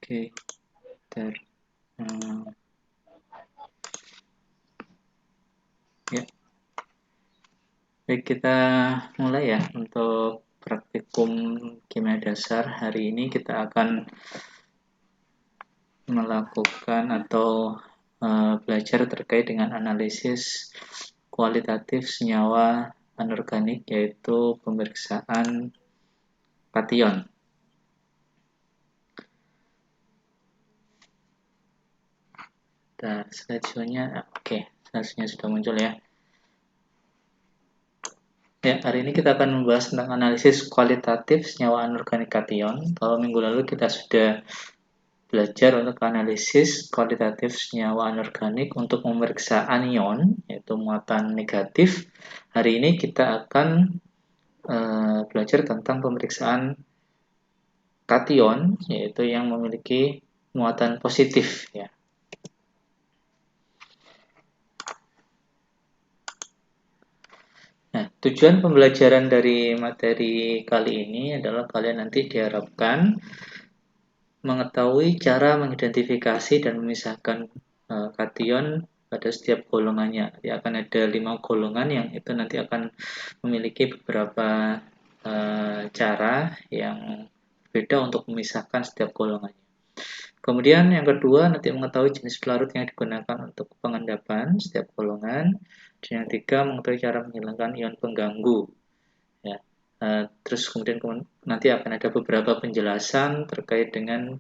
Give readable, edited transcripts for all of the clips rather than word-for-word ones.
Oke, ter, ya. Baik, kita mulai ya untuk praktikum kimia dasar. Hari ini kita akan melakukan atau belajar terkait dengan analisis kualitatif senyawa anorganik, yaitu pemeriksaan kation. Dan slide-nya, oke, slide-nya sudah muncul ya. Ya, hari ini kita akan membahas tentang analisis kualitatif senyawa anorganik kation. Kalau minggu lalu kita sudah belajar untuk analisis kualitatif senyawa anorganik untuk memeriksa anion, yaitu muatan negatif. Hari ini kita akan belajar tentang pemeriksaan kation, yaitu yang memiliki muatan positif. Ya. Nah, tujuan pembelajaran dari materi kali ini adalah kalian nanti diharapkan mengetahui cara mengidentifikasi dan memisahkan kation pada setiap golongannya. Jadi akan ada 5 golongan yang itu nanti akan memiliki beberapa cara yang berbeda untuk memisahkan setiap golongannya. Kemudian yang kedua, nanti mengetahui jenis pelarut yang digunakan untuk pengendapan setiap golongan. Dan yang ketiga, mengetahui cara menghilangkan ion pengganggu. Ya. Terus kemudian nanti akan ada beberapa penjelasan terkait dengan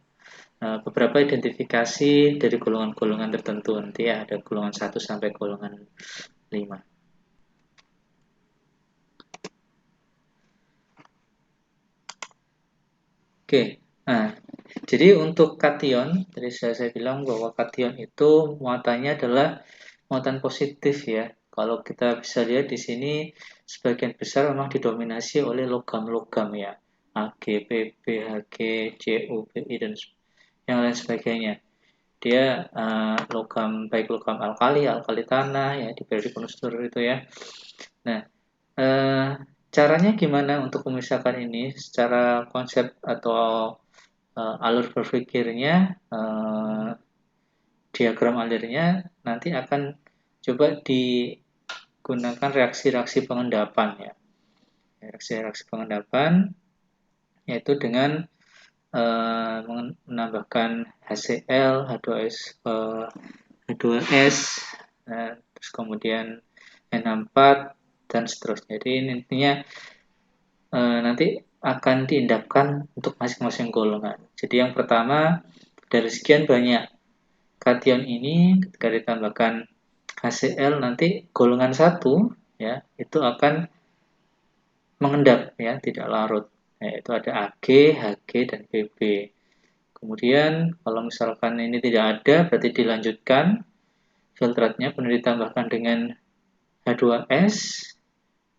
beberapa identifikasi dari golongan-golongan tertentu. Nanti ya ada golongan 1 sampai golongan 5. Oke, nah jadi untuk kation, tadi saya bilang bahwa kation itu muatannya adalah muatan positif ya. Kalau kita bisa lihat di sini sebagian besar memang didominasi oleh logam-logam ya. Ag, Pb, Hg, Cu, Bi dan yang lain sebagainya. Dia logam baik logam alkali, alkali tanah ya di periode unsur itu ya. Nah, caranya gimana untuk memisahkan ini secara konsep atau alur berpikirnya, diagram alurnya nanti akan coba digunakan reaksi-reaksi pengendapan ya. Reaksi-reaksi pengendapan yaitu dengan menambahkan HCl, H2S, H2S, terus kemudian NH4 dan seterusnya. Jadi intinya nanti akan diindahkan untuk masing-masing golongan. Jadi yang pertama, dari sekian banyak kation ini ketika ditambahkan HCl nanti golongan 1 ya itu akan mengendap ya, tidak larut. Yaitu ada Ag, Hg dan Bb. Kemudian kalau misalkan ini tidak ada berarti dilanjutkan filtratnya kemudian ditambahkan dengan H2S.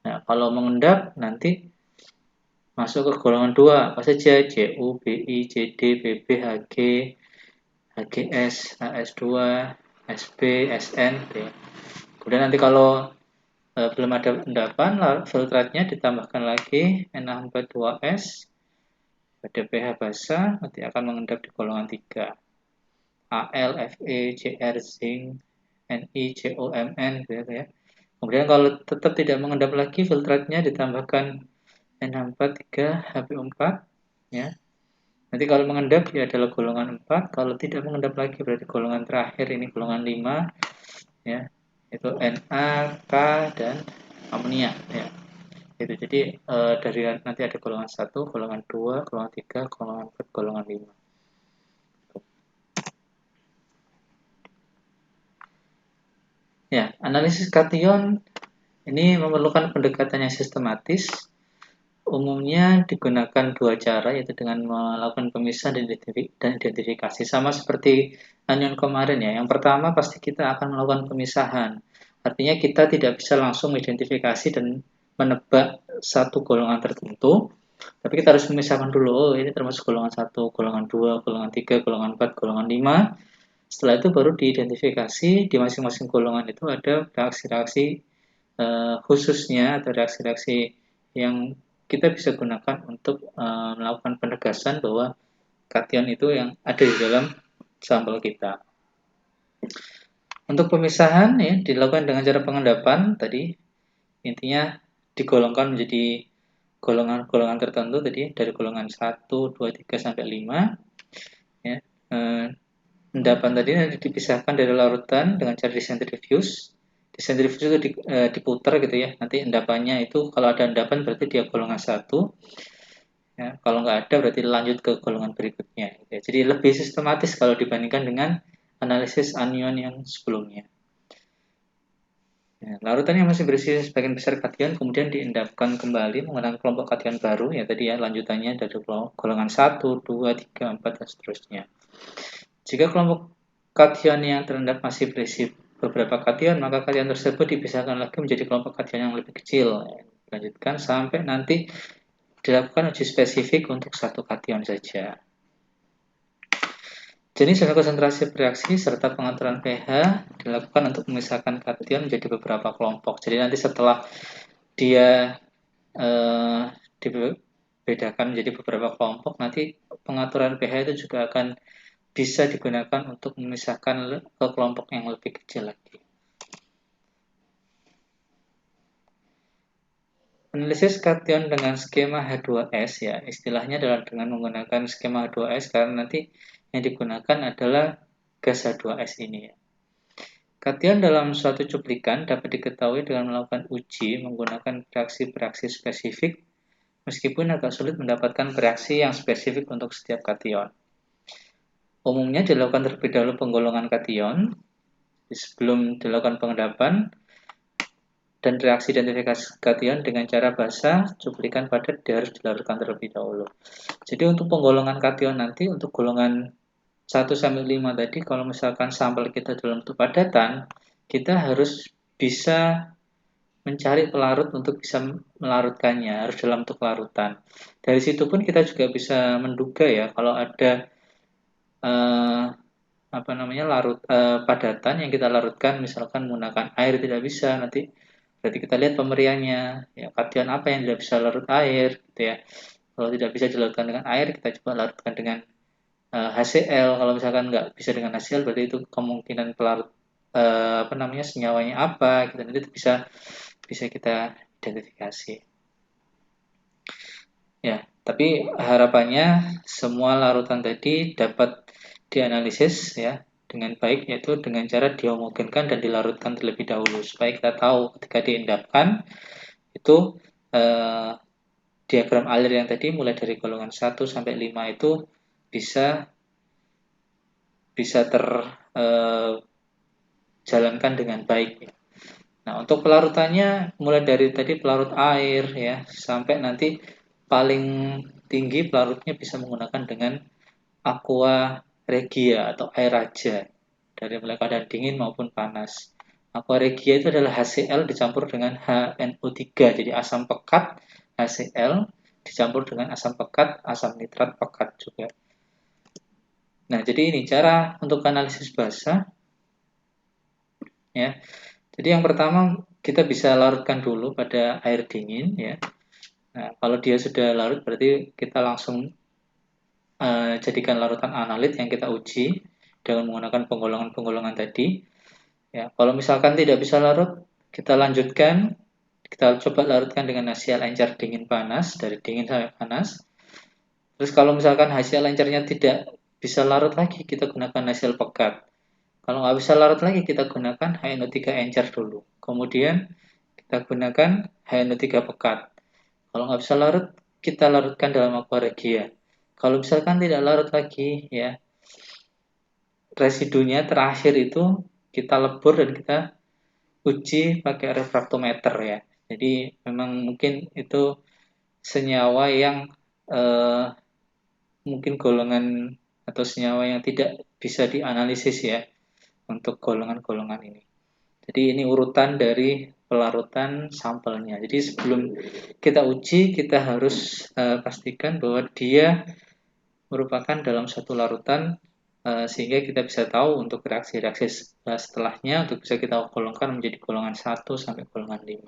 Nah, kalau mengendap nanti masuk ke golongan 2 apa saja? Cu, Bi, Cd, Bb, Hg, HGS, AS2, Sp, Sn. Kemudian nanti kalau belum ada endapan, filtratnya ditambahkan lagi NH42S pada pH basah, nanti akan mengendap di golongan 3. Al, Fe, Cr, Zinc, Ni, COMN gitu ya. Kemudian kalau tetap tidak mengendap lagi, filtratnya ditambahkan NH43, Hb4 ya. Nanti kalau mengendap dia adalah golongan 4, kalau tidak mengendap lagi berarti golongan terakhir ini golongan 5 ya. Itu Na, K dan amonia ya. Itu jadi dari nanti ada golongan 1, golongan 2, golongan 3, golongan 4, golongan 5. Ya, analisis kation ini memerlukan pendekatan yang sistematis. Umumnya digunakan dua cara, yaitu dengan melakukan pemisahan dan identifikasi. Sama seperti anion kemarin ya. Yang pertama pasti kita akan melakukan pemisahan. Artinya kita tidak bisa langsung identifikasi dan menebak satu golongan tertentu. Tapi kita harus memisahkan dulu, oh ini termasuk golongan 1, golongan 2, golongan 3, golongan 4, golongan 5. Setelah itu baru diidentifikasi di masing-masing golongan itu ada reaksi-reaksi khususnya atau reaksi-reaksi yang kita bisa gunakan untuk melakukan penegasan bahwa kation itu yang ada di dalam sampel kita. Untuk pemisahan ya dilakukan dengan cara pengendapan tadi, intinya digolongkan menjadi golongan-golongan tertentu tadi dari golongan 1, 2, 3 sampai 5 ya. Endapan tadi nanti dipisahkan dari larutan dengan cara disentrifuge. Disentrifuge itu diputar gitu ya. Nanti endapannya itu kalau ada endapan berarti dia golongan 1. Ya, kalau nggak ada berarti lanjut ke golongan berikutnya. Gitu ya. Jadi lebih sistematis kalau dibandingkan dengan analisis anion yang sebelumnya. Ya, larutan yang masih berisi sebagian besar kation kemudian diendapkan kembali menggunakan kelompok kation baru ya tadi ya lanjutannya dari golongan 1, 2, 3, 4 dan seterusnya. Jika kelompok kation yang terendap masih berisi beberapa kation, maka kation tersebut dipisahkan lagi menjadi kelompok kation yang lebih kecil. Lanjutkan sampai nanti dilakukan uji spesifik untuk satu kation saja. Jenis dan konsentrasi bereaksi serta pengaturan pH dilakukan untuk memisahkan kation menjadi beberapa kelompok. Jadi nanti setelah dia dibedakan menjadi beberapa kelompok, nanti pengaturan pH itu juga akan bisa digunakan untuk memisahkan ke kelompok yang lebih kecil lagi. Analisis kation dengan skema H2S ya, istilahnya adalah dengan menggunakan skema H2S karena nanti yang digunakan adalah gas H2S ini ya. Kation dalam suatu cuplikan dapat diketahui dengan melakukan uji menggunakan reaksi-reaksi spesifik meskipun agak sulit mendapatkan reaksi yang spesifik untuk setiap kation. Umumnya dilakukan terlebih dahulu penggolongan kation sebelum dilakukan pengendapan dan reaksi identifikasi kation dengan cara basah, cuplikan padat harus dilarutkan terlebih dahulu. Jadi untuk penggolongan kation nanti untuk golongan 1 sampai 5 tadi kalau misalkan sampel kita dalam bentuk padatan, kita harus bisa mencari pelarut untuk bisa melarutkannya, harus dalam bentuk larutan. Dari situ pun kita juga bisa menduga ya kalau ada padatan yang kita larutkan misalkan menggunakan air tidak bisa, nanti berarti kita lihat pemeriannya ya, kation apa yang tidak bisa larut air gitu ya. Kalau tidak bisa dilarutkan dengan air, kita coba larutkan dengan HCl. Kalau misalkan nggak bisa dengan HCl berarti itu kemungkinan pelarut senyawanya apa gitu, nanti bisa kita identifikasi ya. Tapi harapannya semua larutan tadi dapat dianalisis ya dengan baik, yaitu dengan cara dihomogenkan dan dilarutkan terlebih dahulu supaya kita tahu ketika diendapkan itu diagram alir yang tadi mulai dari golongan 1 sampai 5 itu bisa terjalankan dengan baik. Nah, untuk pelarutannya mulai dari tadi pelarut air ya sampai nanti paling tinggi pelarutnya bisa menggunakan dengan aqua regia atau air raja dari mulai keadaan dingin maupun panas. Aqua regia itu adalah HCl dicampur dengan HNO3, jadi asam pekat HCl dicampur dengan asam pekat, asam nitrat pekat juga. Nah, jadi ini cara untuk analisis basah ya. Jadi yang pertama kita bisa larutkan dulu pada air dingin ya. Nah, kalau dia sudah larut berarti kita langsung jadikan larutan analit yang kita uji dengan menggunakan penggolongan-penggolongan tadi. Ya, kalau misalkan tidak bisa larut, kita lanjutkan, kita coba larutkan dengan HCl encer dingin panas, dari dingin sampai panas. Terus kalau misalkan HCl encernya tidak bisa larut lagi, kita gunakan HCl pekat. Kalau nggak bisa larut lagi, kita gunakan HNO3 encer dulu. Kemudian kita gunakan HNO3 pekat. Kalau nggak bisa larut, kita larutkan dalam aqua regia. Kalau misalkan tidak larut lagi, ya residunya terakhir itu kita lebur dan kita uji pakai refraktometer ya. Jadi memang mungkin itu senyawa yang mungkin golongan atau senyawa yang tidak bisa dianalisis ya untuk golongan-golongan ini. Jadi ini urutan dari pelarutan sampelnya. Jadi sebelum kita uji, kita harus pastikan bahwa dia merupakan dalam satu larutan sehingga kita bisa tahu untuk reaksi-reaksi setelahnya untuk bisa kita golongkan menjadi golongan 1 sampai golongan 5.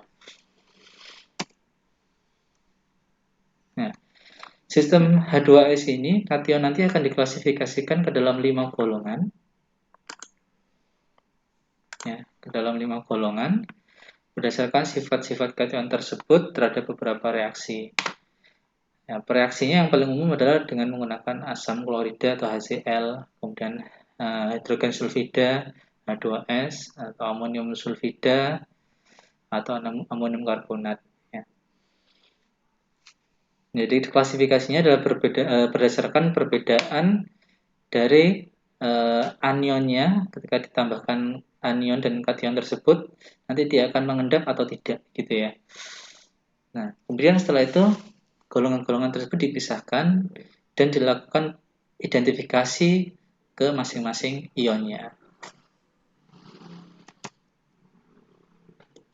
Nah, Sistem H2S ini, kation nanti akan diklasifikasikan ke dalam 5 golongan. Ya, ke dalam 5 golongan berdasarkan sifat-sifat kation tersebut terhadap beberapa reaksi. Ya, reaksinya yang paling umum adalah dengan menggunakan asam klorida atau HCl, kemudian hidrogen sulfida, H2S, atau amonium sulfida, atau amonium karbonat. Ya. Jadi klasifikasinya adalah berdasarkan perbedaan dari anionnya. Ketika ditambahkan anion dan kation tersebut, nanti dia akan mengendap atau tidak, gitu ya. Nah, kemudian setelah itu golongan-golongan tersebut dipisahkan dan dilakukan identifikasi ke masing-masing ionnya.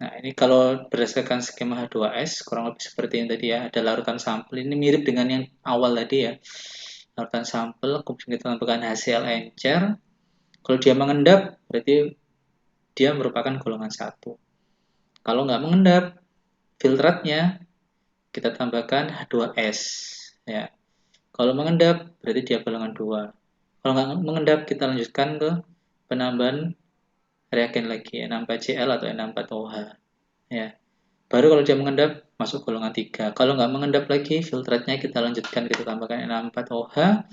Nah, ini kalau berdasarkan skema H2S, kurang lebih seperti yang tadi ya, ada larutan sampel. Ini mirip dengan yang awal tadi ya. Larutan sampel, kemudian kita tambahkan HCl encer. Kalau dia mengendap, berarti dia merupakan golongan 1. Kalau nggak mengendap, filtratnya kita tambahkan H2S. Ya. Kalau mengendap, berarti dia golongan 2. Kalau nggak mengendap, kita lanjutkan ke penambahan reagen lagi, N6PCl atau N64OH. Ya. Baru kalau dia mengendap, masuk golongan 3. Kalau nggak mengendap lagi, filtratnya kita lanjutkan, kita tambahkan N64OH,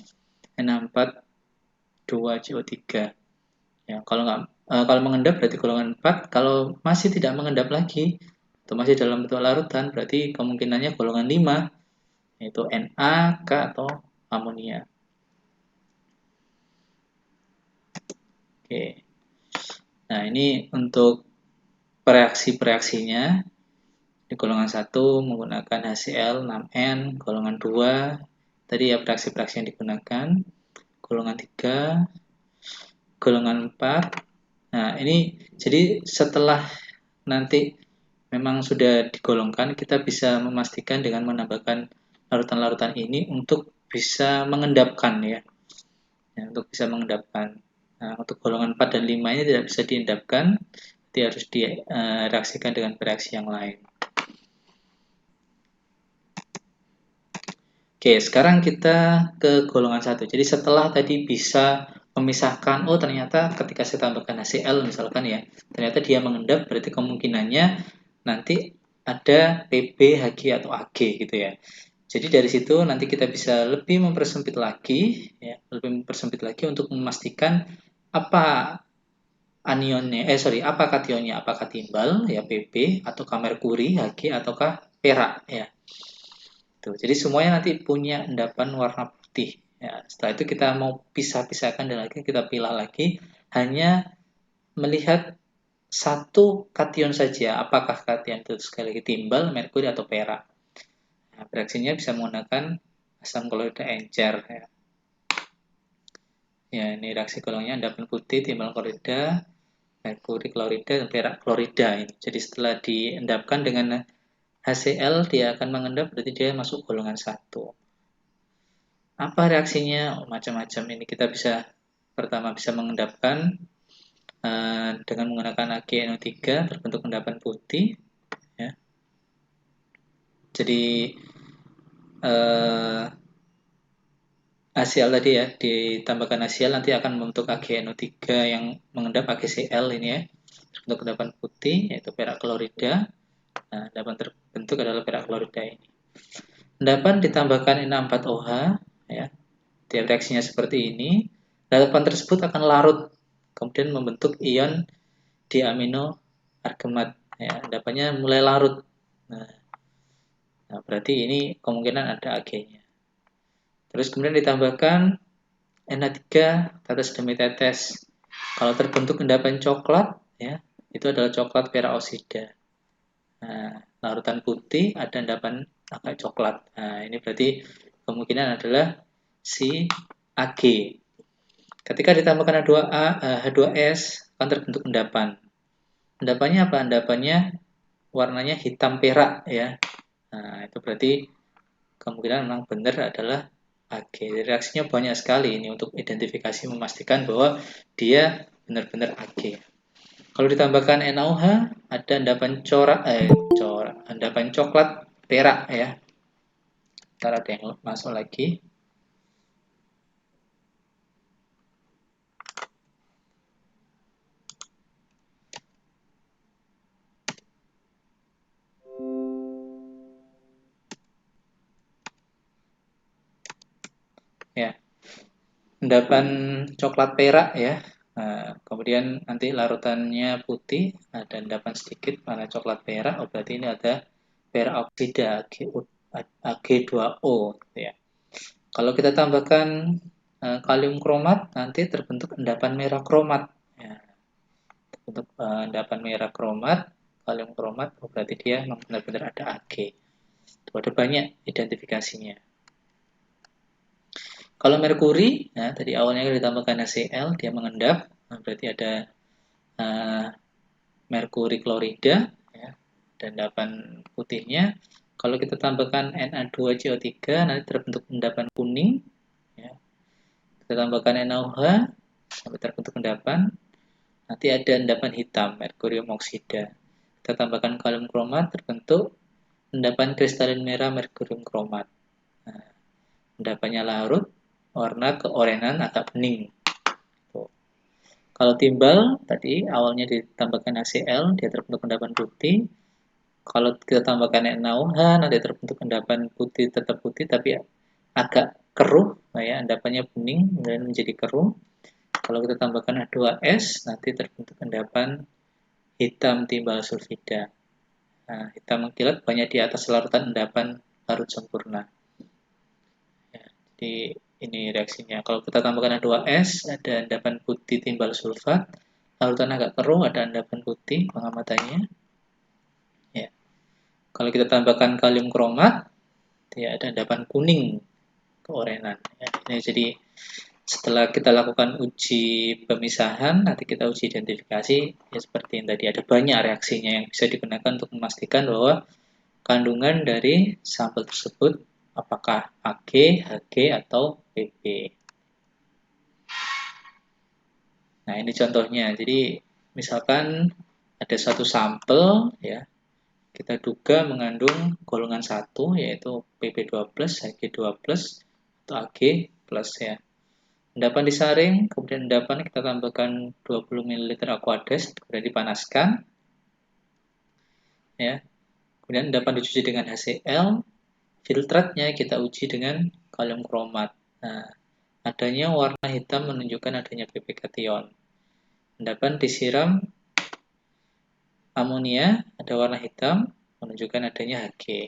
N62CO3. Ya, kalau mengendap berarti golongan 4. Kalau masih tidak mengendap lagi, atau masih dalam bentuk larutan, berarti kemungkinannya golongan 5, yaitu Na, K, atau amonia. Oke. Nah, ini untuk reaksinya. Di golongan 1 menggunakan HCl 6N, golongan 2 tadi ya reaksi-reaksi yang digunakan, golongan 3, golongan 4. Nah, ini jadi setelah nanti memang sudah digolongkan, kita bisa memastikan dengan menambahkan larutan-larutan ini untuk bisa mengendapkan ya. Untuk bisa mengendapkan. Nah, untuk golongan 4 dan 5 ini tidak bisa diendapkan, jadi harus direaksikan dengan reaksi yang lain. Oke, sekarang kita ke golongan 1. Jadi setelah tadi bisa memisahkan, oh ternyata ketika saya tambahkan HCl misalkan ya, ternyata dia mengendap, berarti kemungkinannya nanti ada PB, Hg, atau Ag gitu ya. Jadi dari situ nanti kita bisa lebih mempersempit lagi, ya, untuk memastikan apa anionnya, apa kationnya, apakah timbal ya PB, ataukah merkuri, Hg, ataukah perak ya. Tuh, jadi semuanya nanti punya endapan warna putih. Ya, setelah itu kita mau pisah-pisahkan dan lagi kita pilih lagi, hanya melihat satu kation saja, apakah kation itu sekali lagi timbal, merkuri, atau perak. Nah, reaksinya bisa menggunakan asam klorida encer. Ya. Ya, ini reaksi golongnya endapan putih, timbal klorida, merkuri klorida, dan perak klorida. Ini. Jadi setelah diendapkan dengan HCl, dia akan mengendap, berarti dia masuk golongan 1. Apa reaksinya? Macam-macam. Ini kita bisa pertama bisa mengendapkan dengan menggunakan AgNO3 berbentuk endapan putih. Ya. Jadi HCl tadi ya, ditambahkan HCl nanti akan membentuk AgNO3 yang mengendap AgCl ini ya. Berbentuk endapan putih, yaitu perak klorida. Nah, endapan terbentuk adalah perak klorida ini. Endapan ditambahkan Na4OH, ya. Dia reaksinya seperti ini. Endapan tersebut akan larut, kemudian membentuk ion diamino argemat. Ya, endapannya mulai larut. Nah, berarti ini kemungkinan ada Ag-nya. Terus kemudian ditambahkan Na3 tetes demi tetes. Kalau terbentuk endapan coklat, ya, itu adalah coklat peroksida. Nah, larutan putih ada endapan agak coklat. Nah, ini berarti kemungkinan adalah si Ag. Ketika ditambahkan H2S akan terbentuk endapan. Endapannya apa? Endapannya warnanya hitam perak ya. Nah, itu berarti kemungkinan memang benar adalah Ag. Reaksinya banyak sekali ini untuk identifikasi memastikan bahwa dia benar-benar Ag. Kalau ditambahkan NaOH ada endapan endapan coklat perak ya. Ntar ada yang masuk lagi. Ya, endapan coklat perak ya. Nah, kemudian nanti larutannya putih, ada endapan sedikit warna coklat perak. Oh, berarti ini ada perak oksida Ag2O gitu ya. Kalau kita tambahkan kalium kromat, nanti terbentuk endapan merah kromat. Ya, terbentuk endapan merah kromat, kalium kromat, oh, berarti dia benar-benar ada Ag. Itu ada banyak identifikasinya. Kalau merkuri, ya, tadi awalnya ditambahkan HCl, dia mengendap, nah, berarti ada uh, merkuri klorida, ya, dan endapan putihnya. Kalau kita tambahkan Na2CO3, nanti terbentuk endapan kuning. Ya. Kita tambahkan NaOH, sampai terbentuk endapan. Nanti ada endapan hitam, merkurium oksida. Kita tambahkan kalium kromat, terbentuk endapan kristalin merah merkurium kromat. Nah, endapannya larut, warna keorenan atau bening. Kalau timbal, tadi awalnya ditambahkan HCl, dia terbentuk endapan putih. Kalau kita tambahkan NaOH, nanti terbentuk endapan putih, tetap putih, tapi agak keruh, ya, endapannya bening dan menjadi keruh. Kalau kita tambahkan H2S, nanti terbentuk endapan hitam timbal sulfida. Nah, hitam mengkilat banyak di atas larutan endapan larut sempurna. Ya, jadi ini reaksinya. Kalau kita tambahkan H2S, ada endapan putih timbal sulfat. Larutan agak keruh, ada endapan putih pengamatannya. Ya. Kalau kita tambahkan kalium kromat, ya ada endapan kuning keorenan. Ya, ini jadi setelah kita lakukan uji pemisahan, nanti kita uji identifikasi, ya seperti yang tadi ada banyak reaksinya yang bisa digunakan untuk memastikan bahwa kandungan dari sampel tersebut apakah Ag, Hg, atau Pp. Nah, ini contohnya. Jadi, misalkan ada satu sampel, ya, kita duga mengandung golongan 1, yaitu Pp2+, Hg2+, atau Ag+, ya. Endapan disaring, kemudian endapan kita tambahkan 20 ml aquades, kemudian dipanaskan, ya. Kemudian endapan dicuci dengan HCl, filtratnya kita uji dengan kalium kromat. Nah, adanya warna hitam menunjukkan adanya PP kation. Endapan disiram amonia, ada warna hitam menunjukkan adanya Hg.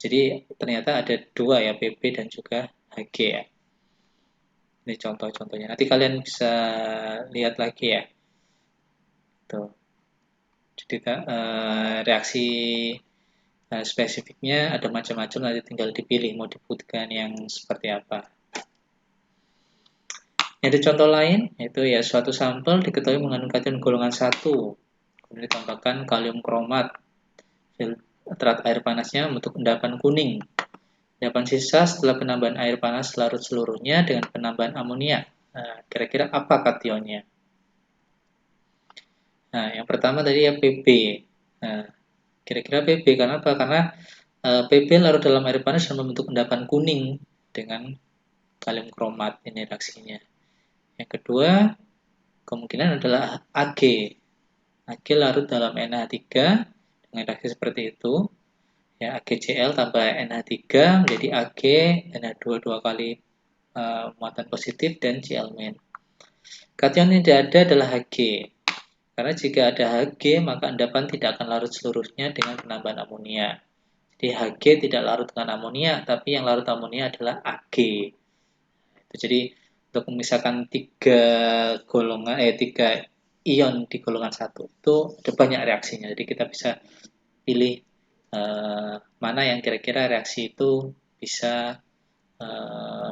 Jadi ternyata ada dua ya, PP dan juga Hg ya. Ini contoh-contohnya. Nanti kalian bisa lihat lagi ya. Tuh. Jadi reaksi spesifiknya ada macam-macam, nanti tinggal dipilih mau dibutuhkan yang seperti apa. Ada contoh lain, yaitu ya suatu sampel diketahui mengandung kation golongan 1. Kemudian ditambahkan kalium kromat. Filtrat air panasnya membentuk endapan kuning. Endapan sisa setelah penambahan air panas larut seluruhnya dengan penambahan amonia. Nah, kira-kira apa kationnya? Nah, yang pertama tadi ya Pb. Nah, kira-kira Pb karena apa? Karena Pb larut dalam air panas dan membentuk endapan kuning dengan kalium kromat, ini reaksinya. Yang kedua, kemungkinan adalah Ag. Ag larut dalam NH3 dengan reaksi seperti itu. Ya, AgCl tambah NH3 menjadi Ag NH2 dua kali muatan positif dan Cl-. Kation yang tidak ada adalah Hg. Karena jika ada Hg, maka endapan tidak akan larut seluruhnya dengan penambahan amonia. Jadi Hg tidak larut dengan amonia, tapi yang larut amonia adalah Ag. Jadi untuk memisahkan tiga ion di golongan 1 itu ada banyak reaksinya. Jadi kita bisa pilih mana yang kira-kira reaksi itu bisa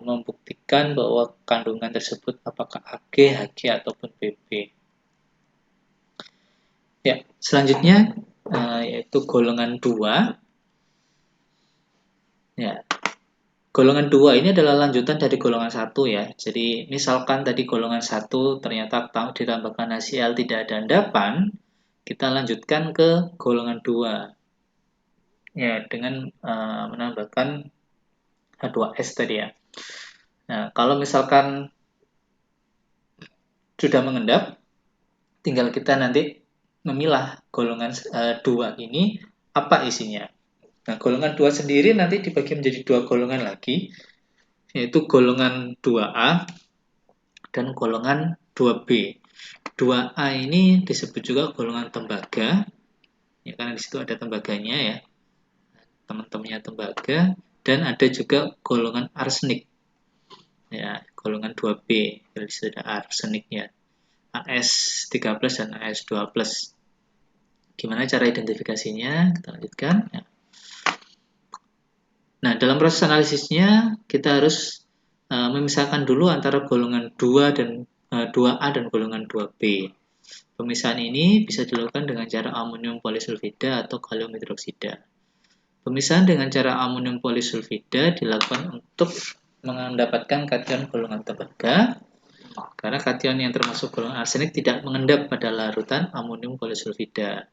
membuktikan bahwa kandungan tersebut apakah Ag, Hg ataupun Pp. Ya, selanjutnya yaitu golongan 2. Ya, golongan 2 ini adalah lanjutan dari golongan 1 ya. Jadi misalkan tadi golongan 1 ternyata ditambahkan HCl tidak ada endapan, kita lanjutkan ke golongan 2. ya dengan menambahkan H2S tadi ya. Nah, kalau misalkan sudah mengendap, tinggal kita nanti memilah golongan 2 ini apa isinya. Nah, golongan 2 sendiri nanti dibagi menjadi 2 golongan lagi, yaitu golongan 2A dan golongan 2B. 2A ini disebut juga golongan tembaga, ya karena di situ ada tembaganya ya, teman-temannya tembaga, dan ada juga golongan arsenik, ya golongan 2B, jadi sudah arsenik ya, AS13 dan AS2+. Gimana cara identifikasinya? Kita lanjutkan. Ya. Nah, dalam proses analisisnya kita harus memisahkan dulu antara golongan 2 dan 2A dan golongan 2B. Pemisahan ini bisa dilakukan dengan cara amonium polisulfida atau kalium hidroksida. Pemisahan dengan cara amonium polisulfida dilakukan untuk mendapatkan kation golongan tembaga, karena kation yang termasuk golongan arsenik tidak mengendap pada larutan amonium polisulfida.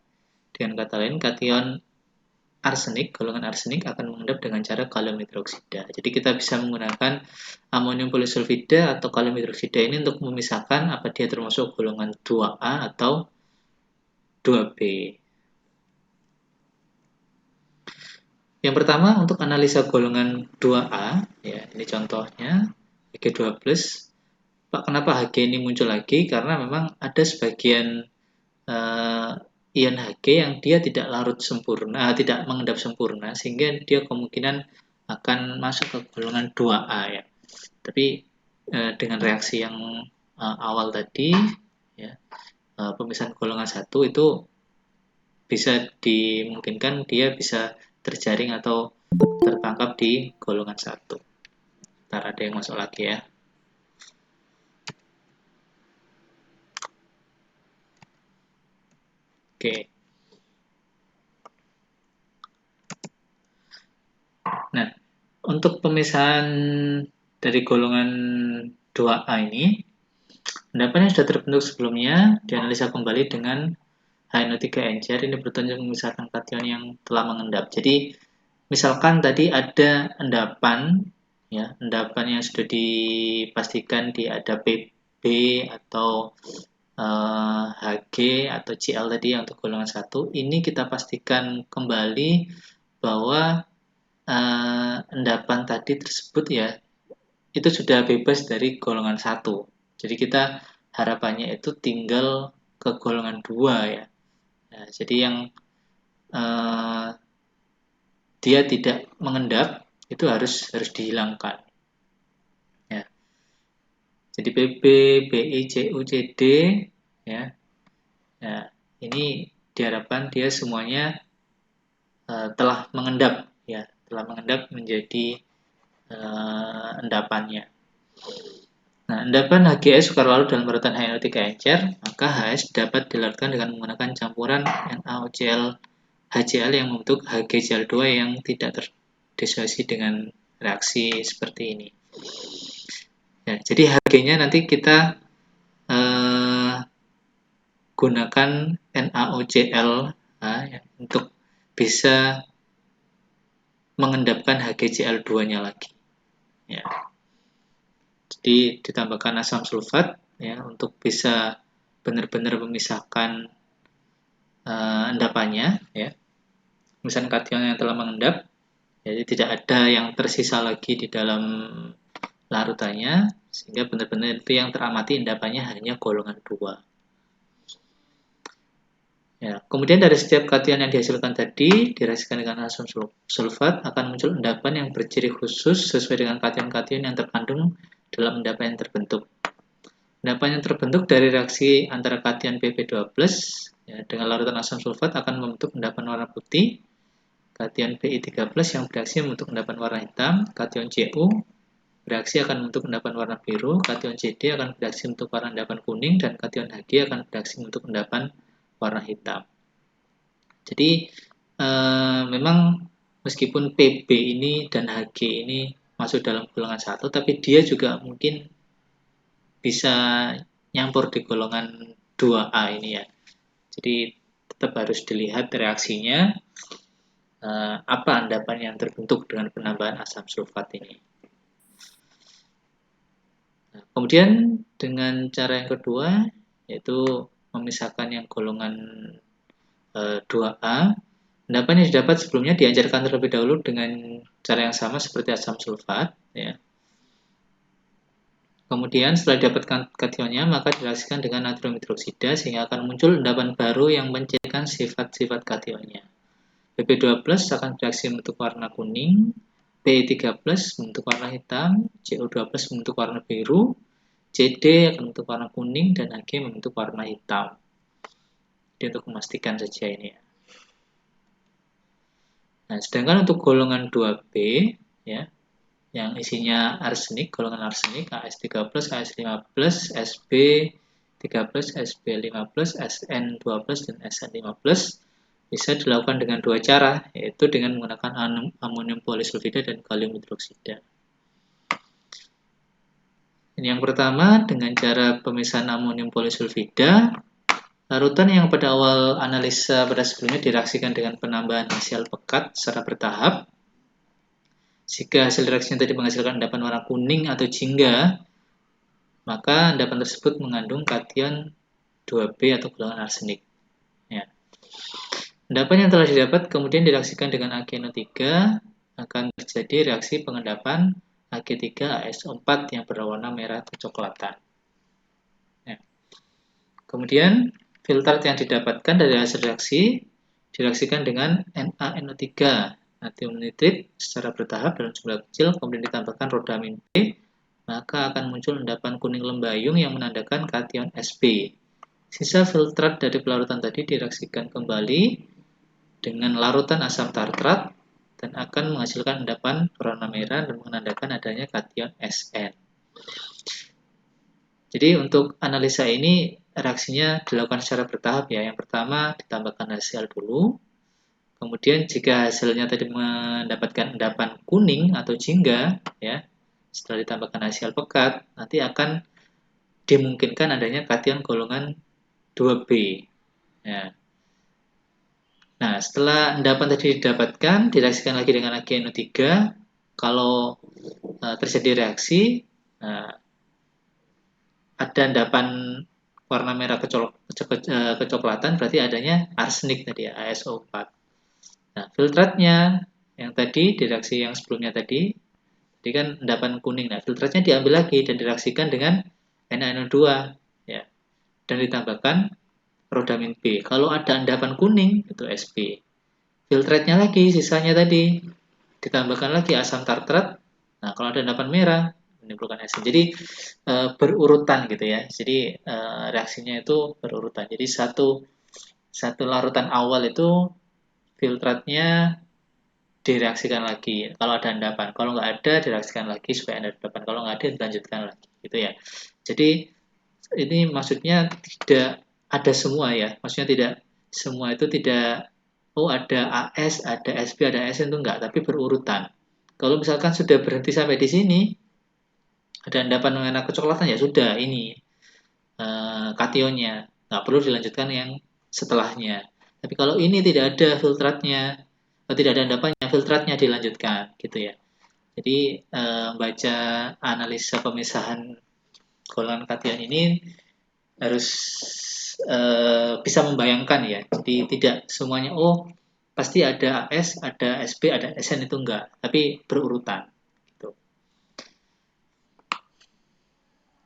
Dengan kata lain, kation arsenik, golongan arsenik akan mengendap dengan cara kalium hidroksida. Jadi kita bisa menggunakan amonium polisulfida atau kalium hidroksida ini untuk memisahkan apa dia termasuk golongan 2A atau 2B. Yang pertama untuk analisa golongan 2A, ya ini contohnya Hg2+. Pak, kenapa Hg ini muncul lagi? Karena memang ada sebagian ion Hg yang dia tidak larut sempurna, tidak mengendap sempurna, sehingga dia kemungkinan akan masuk ke golongan 2A ya. Tapi dengan reaksi yang awal tadi, ya, pemisahan golongan 1 itu bisa dimungkinkan dia bisa terjaring atau tertangkap di golongan 1. Ntar ada yang masuk lagi ya. Oke. Nah, untuk pemisahan dari golongan 2A ini, endapan yang sudah terbentuk sebelumnya dianalisa kembali dengan HNO3 encer. Ini bertujuan memisahkan kation yang telah mengendap. Jadi, misalkan tadi ada endapan, ya, endapan yang sudah dipastikan di ada PB atau Hg atau Cl tadi yang untuk golongan 1, ini kita pastikan kembali bahwa endapan tadi tersebut ya itu sudah bebas dari golongan 1. Jadi kita harapannya itu tinggal ke golongan 2 ya. Nah, jadi yang dia tidak mengendap itu harus dihilangkan. Ya. Jadi BB, BI, CU, CD ya. Nah, ini diharapkan dia semuanya telah mengendap ya, telah mengendap menjadi endapannya. Nah, endapan HGS sukar larut dalam larutan HNO3 encer, maka HS dapat dilarutkan dengan menggunakan campuran NaOCl HCl yang membentuk HgCl2 yang tidak terdissosiasi dengan reaksi seperti ini. Ya, jadi Hg-nya nanti kita gunakan NaOCl ya, untuk bisa mengendapkan HgCl2-nya lagi. Ya. Jadi ditambahkan asam sulfat ya untuk bisa benar-benar memisahkan endapannya ya. Misalnya kation yang telah mengendap, jadi tidak ada yang tersisa lagi di dalam larutannya, sehingga benar-benar itu yang teramati endapannya hanya golongan 2. Ya, kemudian dari setiap kation yang dihasilkan tadi direaksikan dengan asam sulfat akan muncul endapan yang berciri khusus sesuai dengan kation-kation yang terkandung dalam endapan yang terbentuk. Endapan yang terbentuk dari reaksi antara kation Pp2+ ya, dengan larutan asam sulfat akan membentuk endapan warna putih. Kation Pi3+ yang bereaksi membentuk endapan warna hitam. Kation Cu bereaksi akan membentuk endapan warna biru. Kation Cd akan bereaksi membentuk warna endapan kuning, dan kation Hg akan bereaksi membentuk endapan warna hitam. Jadi memang meskipun Pb ini dan Hg ini masuk dalam golongan 1, tapi dia juga mungkin bisa nyampur di golongan 2A ini ya. Jadi tetap harus dilihat reaksinya. apa endapan yang terbentuk dengan penambahan asam sulfat ini. Nah, kemudian dengan cara yang kedua, yaitu memisahkan yang golongan 2A, endapan yang didapat sebelumnya diajarkan terlebih dahulu dengan cara yang sama seperti asam sulfat. Ya. Kemudian setelah didapatkan kationnya, maka direaksikan dengan natrium hidroksida sehingga akan muncul endapan baru yang mencairkan sifat-sifat kationnya. Pp2+ akan bereaksi membentuk warna kuning, Pe3+ membentuk warna hitam, CO2+ membentuk warna biru, CD akan membentuk warna kuning, dan Ag membentuk warna hitam. Jadi untuk memastikan saja ini ya. Nah, sedangkan untuk golongan 2B ya, yang isinya arsenik, golongan arsenik, AS3+, AS5+, Sb3+, Sb5+, Sn2+, dan Sn5+, bisa dilakukan dengan dua cara, yaitu dengan menggunakan amonium polisulfida dan kalium hidroksida. Yang pertama, dengan cara pemisahan amonium polisulfida, larutan yang pada awal analisa pada sebelumnya direaksikan dengan penambahan hasil pekat secara bertahap. Jika hasil reaksinya tadi menghasilkan endapan warna kuning atau jingga, maka endapan tersebut mengandung kation 2B atau golongan arsenik. Ya. Endapan yang telah didapat kemudian direaksikan dengan AgNO3, akan terjadi reaksi pengendapan Ag3ASO4 yang berwarna merah kecoklatan. Ya. Kemudian filtrat yang didapatkan dari hasil reaksi direaksikan dengan NaNO3, natrium nitrit secara bertahap dalam jumlah kecil, kemudian ditambahkan rodamin B, maka akan muncul endapan kuning lembayung yang menandakan kation Sb. Sisa filtrat dari pelarutan tadi direaksikan kembali dengan larutan asam tartrat dan akan menghasilkan endapan berwarna merah dan menandakan adanya kation Sn. Jadi untuk analisa ini reaksinya dilakukan secara bertahap ya. Yang pertama ditambahkan HCl dulu. Kemudian jika hasilnya tadi mendapatkan endapan kuning atau jingga ya, setelah ditambahkan HCl pekat, nanti akan dimungkinkan adanya kation golongan 2B. Ya. Nah, setelah endapan tadi didapatkan, direaksikan lagi dengan AgNO3. Kalau terjadi reaksi, ada endapan warna merah kecoklatan, berarti adanya arsenik tadi ya, ASO4. Nah, filtratnya yang tadi, di reaksi yang sebelumnya tadi kan endapan kuning. Nah, filtratnya diambil lagi dan direaksikan dengan NaNO2 ya, dan ditambahkan rodamin B. Kalau ada endapan kuning, itu Sb. Filtratnya lagi, sisanya tadi ditambahkan lagi asam tartrat. Nah, kalau ada endapan merah, menimbulkan Sn. Jadi berurutan gitu ya. Jadi reaksinya itu berurutan. Jadi satu larutan awal itu filtratnya direaksikan lagi kalau ada endapan. Kalau nggak ada, direaksikan lagi supaya ada endapan. Kalau nggak ada, dilanjutkan lagi gitu ya. Jadi ini maksudnya tidak ada semua ya. Maksudnya tidak semua itu tidak ada AS, ada SB, ada SN itu enggak, tapi berurutan. Kalau misalkan sudah berhenti sampai di sini, ada endapan warna kecoklatan ya sudah ini kationnya, nggak perlu dilanjutkan yang setelahnya. Tapi kalau ini tidak ada filtratnya, tidak ada endapannya, filtratnya dilanjutkan gitu ya. Jadi baca analisa pemisahan golongan kation ini harus bisa membayangkan ya. Jadi tidak semuanya pasti ada AS, ada SB, ada SN itu enggak, tapi berurutan. Gitu.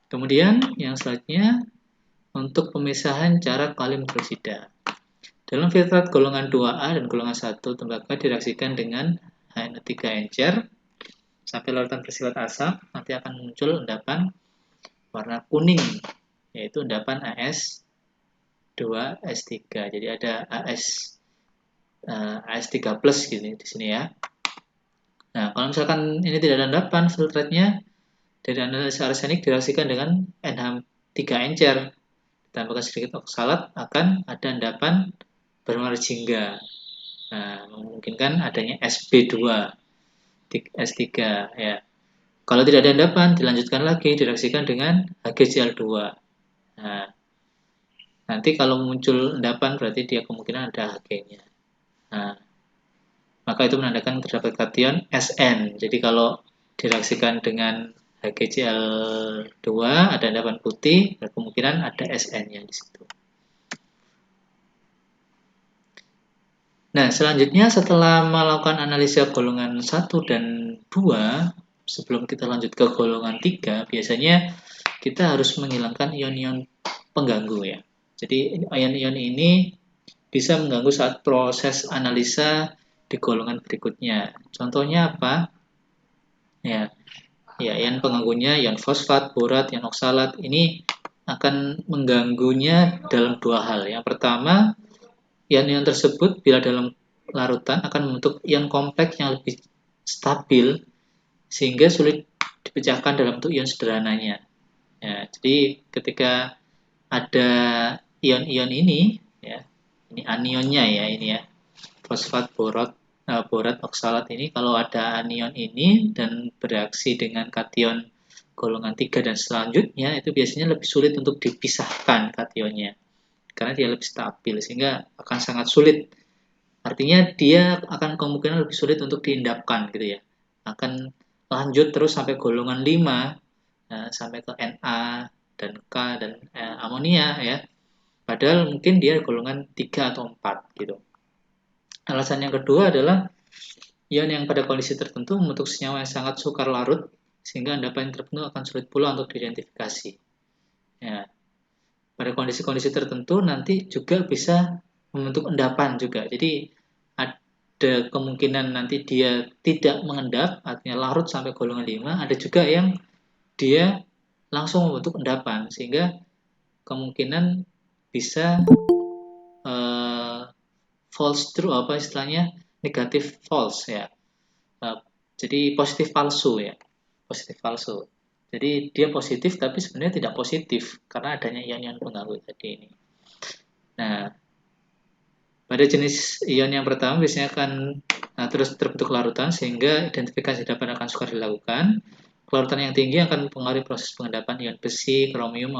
Kemudian yang selanjutnya untuk pemisahan cara kalium hidroksida. Dalam filtrat golongan 2A dan golongan 1 tembaga direaksikan dengan HNO3 encer sampai larutan bersifat asam, nanti akan muncul endapan warna kuning, yaitu endapan AS2S3. Jadi ada AS3 plus gitu di sini ya. Nah, kalau misalkan ini tidak ada endapan, filtratnya dari analisa arsenik direaksikan dengan NH3 encer. Ditambahkan sedikit oksalat, akan ada endapan berwarna jingga. Nah, memungkinkan adanya Sb2, S3 ya. Kalau tidak ada endapan, dilanjutkan lagi, direaksikan dengan HgCl2. Nah, nanti kalau muncul endapan berarti dia kemungkinan ada Hg-nya. Nah, maka itu menandakan terdapat kation SN. Jadi kalau direaksikan dengan HgCl2 ada endapan putih, kemungkinan ada SN-nya di situ. Nah, selanjutnya setelah melakukan analisa golongan 1 dan 2, sebelum kita lanjut ke golongan 3, biasanya kita harus menghilangkan ion-ion pengganggu ya. Jadi ion-ion ini bisa mengganggu saat proses analisa di golongan berikutnya. Contohnya apa? Ya, ion pengganggunya, ion fosfat, borat, ion oksalat ini akan mengganggunya dalam dua hal. Yang pertama, ion-ion tersebut bila dalam larutan akan membentuk ion kompleks yang lebih stabil sehingga sulit dipecahkan dalam bentuk ion sederhananya. Ya, jadi ketika ada ion-ion ini, ya, ini anionnya ya, ini ya, fosfat, borat, oksalat ini, kalau ada anion ini dan bereaksi dengan kation golongan 3 dan selanjutnya, itu biasanya lebih sulit untuk dipisahkan kationnya, karena dia lebih stabil, sehingga akan sangat sulit. Artinya dia akan kemungkinan lebih sulit untuk diendapkan gitu ya. Akan lanjut terus sampai golongan 5, sampai ke Na dan K dan amonia ya. Padahal mungkin dia golongan 3 atau 4 gitu. Alasan yang kedua adalah ion yang pada kondisi tertentu membentuk senyawa yang sangat sukar larut sehingga endapan yang terbentuk akan sulit pula untuk diidentifikasi. Ya. Pada kondisi-kondisi tertentu nanti juga bisa membentuk endapan juga. Jadi ada kemungkinan nanti dia tidak mengendap, artinya larut sampai golongan 5, ada juga yang dia langsung membentuk endapan sehingga kemungkinan bisa false true, apa istilahnya, negatif false ya. Jadi positif palsu ya, positif palsu. Jadi dia positif tapi sebenarnya tidak positif karena adanya ion-ion pengganggu tadi ini. Nah, pada jenis ion yang pertama biasanya akan terus terbentuk larutan sehingga identifikasi endapan akan sukar dilakukan. Larutan yang tinggi akan mempengaruhi proses pengendapan ion besi, kromium,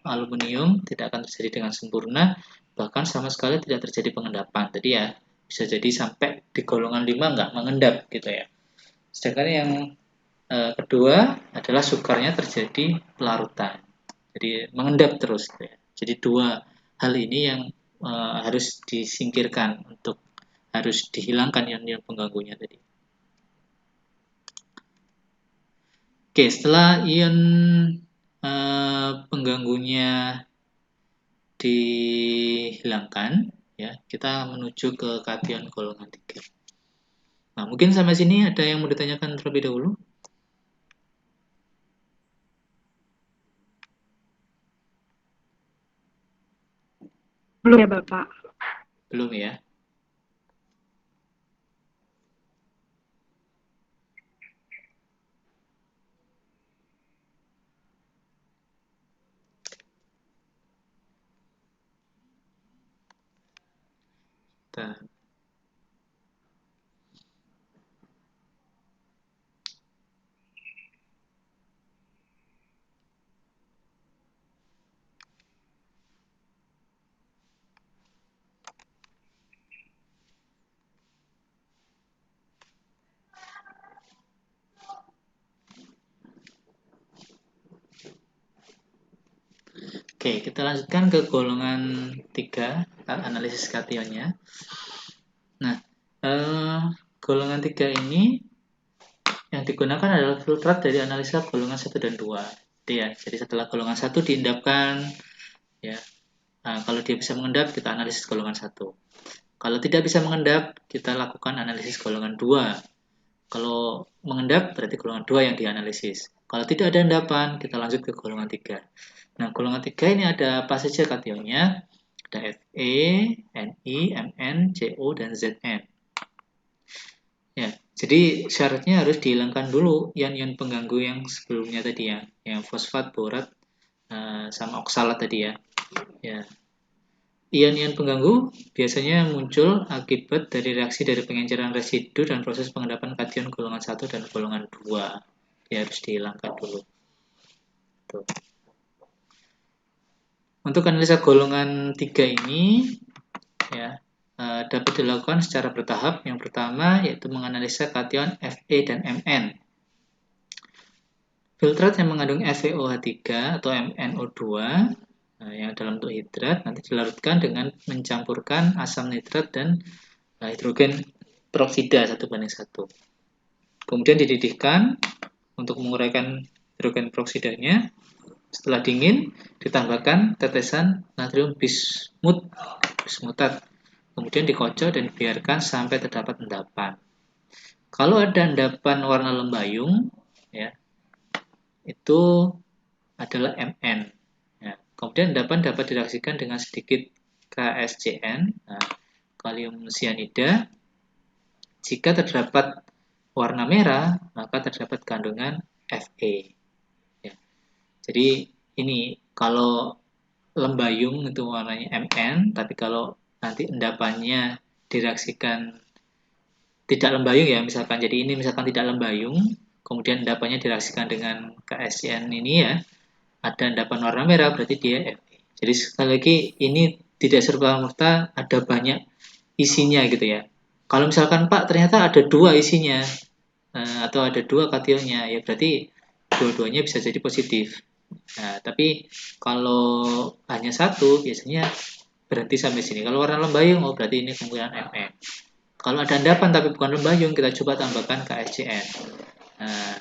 aluminium tidak akan terjadi dengan sempurna, bahkan sama sekali tidak terjadi pengendapan. Jadi ya bisa jadi sampai di golongan 5 nggak mengendap gitu ya. Sedangkan yang kedua adalah sukarnya terjadi pelarutan. Jadi mengendap terus gitu ya. Jadi dua hal ini yang harus disingkirkan untuk harus dihilangkan ion-ion pengganggunya tadi. Oke, setelah ion pengganggunya dihilangkan, ya kita menuju ke kation golongan 3. Nah, mungkin sampai sini ada yang mau ditanyakan terlebih dahulu? Belum ya, Bapak? Belum ya? Kita Oke, kita lanjutkan ke golongan 3, analisis kationnya. Nah, golongan 3 ini yang digunakan adalah filtrat dari analisa golongan 1 dan 2. Jadi setelah golongan 1 diendapkan, ya. Nah, kalau dia bisa mengendap, kita analisis golongan 1. Kalau tidak bisa mengendap, kita lakukan analisis golongan 2. Kalau mengendap, berarti golongan 2 yang dianalisis. Kalau tidak ada endapan, kita lanjut ke golongan 3. Nah, golongan 3 ini ada apa saja kationnya? Ada Fe, Ni, Mn, Co, dan Zn. Ya, jadi syaratnya harus dihilangkan dulu ion-ion pengganggu yang sebelumnya tadi ya, yang fosfat, borat, sama oksalat tadi ya. Ya, ion-ion pengganggu biasanya muncul akibat dari reaksi dari pengenceran residu dan proses pengendapan kation golongan 1 dan golongan 2. Dia harus dihilangkan dulu. Tuh. Untuk analisa golongan 3 ini, ya, dapat dilakukan secara bertahap. Yang pertama yaitu menganalisa kation Fe dan Mn. Filtrat yang mengandung FeOH3 atau MnO2 yang dalam bentuk hidrat nanti dilarutkan dengan mencampurkan asam nitrat dan hidrogen peroksida 1:1. Kemudian dididihkan untuk menguraikan hidrogen peroksidanya. Setelah dingin, ditambahkan tetesan natrium bismutat. Kemudian dikocok dan dibiarkan sampai terdapat endapan. Kalau ada endapan warna lembayung, ya, itu adalah Mn. Ya. Kemudian endapan dapat direaksikan dengan sedikit KSCN, kalium cyanida. Jika terdapat warna merah, maka terdapat kandungan Fe. Ya. Jadi ini kalau lembayung itu warnanya Mn, tapi kalau nanti endapannya direaksikan tidak lembayung ya, misalkan jadi ini misalkan tidak lembayung, kemudian endapannya direaksikan dengan KSCN ini ya, ada endapan warna merah berarti dia Fe. Jadi sekali lagi ini tidak serta-merta ada banyak isinya gitu ya. Kalau misalkan Pak ternyata ada 2 isinya atau ada 2 kationnya, ya berarti dua-duanya bisa jadi positif. Nah, tapi kalau hanya satu biasanya berhenti sampai sini. Kalau warna lembayung, oh berarti ini kemungkinan Mn. Kalau ada endapan tapi bukan lembayung, kita coba tambahkan KSCN. Nah,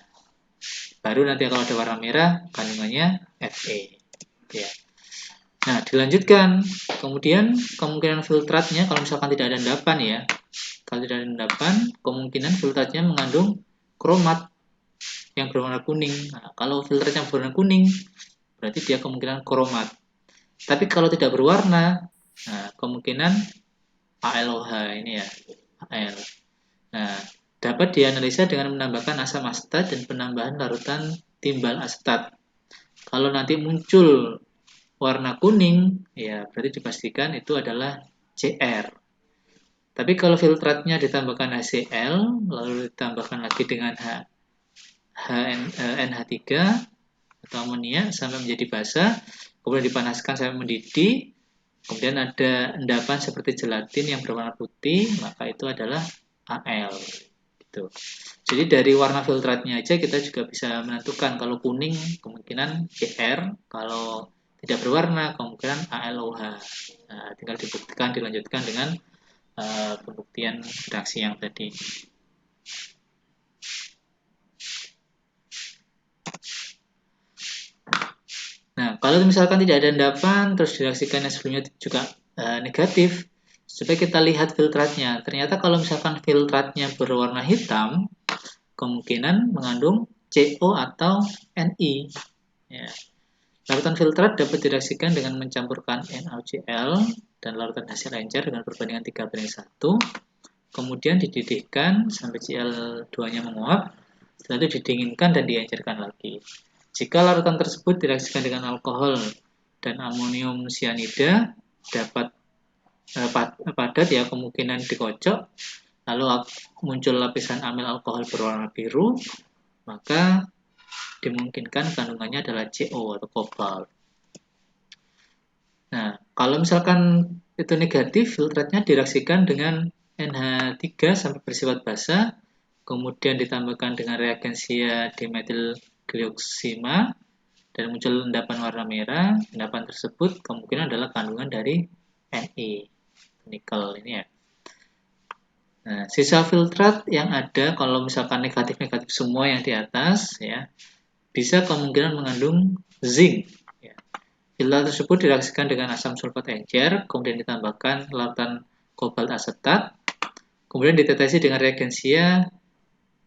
baru nanti kalau ada warna merah, kandungannya Fe. Ya. Nah, dilanjutkan. Kemudian kemungkinan filtratnya, kalau misalkan tidak ada endapan ya, kalau tidak ada endapan, kemungkinan filtratnya mengandung kromat yang berwarna kuning. Nah, kalau filtrat yang berwarna kuning, berarti dia kemungkinan kromat. Tapi kalau tidak berwarna, nah, kemungkinan ALOH ini ya, AL. Nah, dapat dianalisa dengan menambahkan asam asetat dan penambahan larutan timbal asetat. Kalau nanti muncul warna kuning, ya berarti dipastikan itu adalah Cr. Tapi kalau filtratnya ditambahkan HCl, lalu ditambahkan lagi dengan NH3 atau amonia sampai menjadi basah, kemudian dipanaskan sampai mendidih, kemudian ada endapan seperti gelatin yang berwarna putih, maka itu adalah Al. Gitu. Jadi dari warna filtratnya aja kita juga bisa menentukan kalau kuning kemungkinan Cr, kalau tidak berwarna kemungkinan ALOH. Nah, tinggal dibuktikan dilanjutkan dengan pembuktian reaksi yang tadi. Nah, kalau misalkan tidak ada endapan, terus direaksikan yang sebelumnya juga negatif, supaya kita lihat filtratnya. Ternyata kalau misalkan filtratnya berwarna hitam, kemungkinan mengandung CO atau Ni. Ya. Larutan filtrat dapat direaksikan dengan mencampurkan NaCl dan larutan hasil encer dengan perbandingan 3:1. Kemudian dididihkan sampai Cl2-nya menguap. Setelah itu didinginkan dan diencerkan lagi. Jika larutan tersebut direaksikan dengan alkohol dan amonium cyanida dapat padat ya, kemungkinan dikocok, lalu muncul lapisan amil alkohol berwarna biru, maka dimungkinkan kandungannya adalah CO atau kobalt. Nah, kalau misalkan itu negatif, filtratnya direaksikan dengan NH3 sampai bersifat basah, kemudian ditambahkan dengan reagensia dimetilglioksima, dan muncul endapan warna merah. Endapan tersebut kemungkinan adalah kandungan dari Ni, nikel ini ya. Nah, sisa filtrat yang ada kalau misalkan negatif-negatif semua yang di atas ya, bisa kemungkinan mengandung zinc. Ya. Filtrat tersebut direaksikan dengan asam sulfat encer, kemudian ditambahkan larutan kobalt asetat, kemudian ditetesi dengan reagensia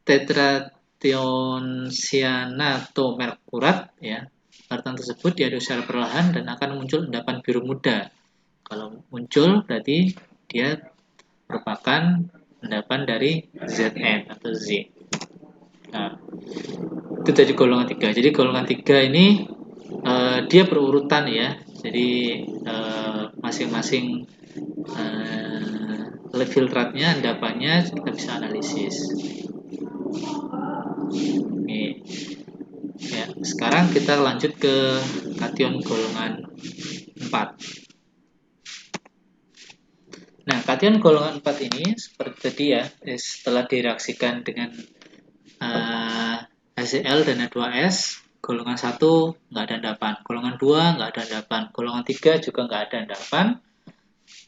tetrationcianatomerkurat ya. Larutan tersebut diaduk secara perlahan dan akan muncul endapan biru muda. Kalau muncul berarti dia merupakan endapan dari Zn atau Z. Nah, itu tadi golongan 3. Jadi golongan 3 ini dia berurutan ya. Jadi masing-masing filtratnya, endapannya kita bisa analisis. Oke. Ya, sekarang kita lanjut ke kation golongan 4. Nah, kation golongan 4 ini seperti tadi ya, setelah direaksikan dengan HCl dan H2S, golongan 1 nggak ada endapan, golongan 2 nggak ada endapan, golongan 3 juga nggak ada endapan,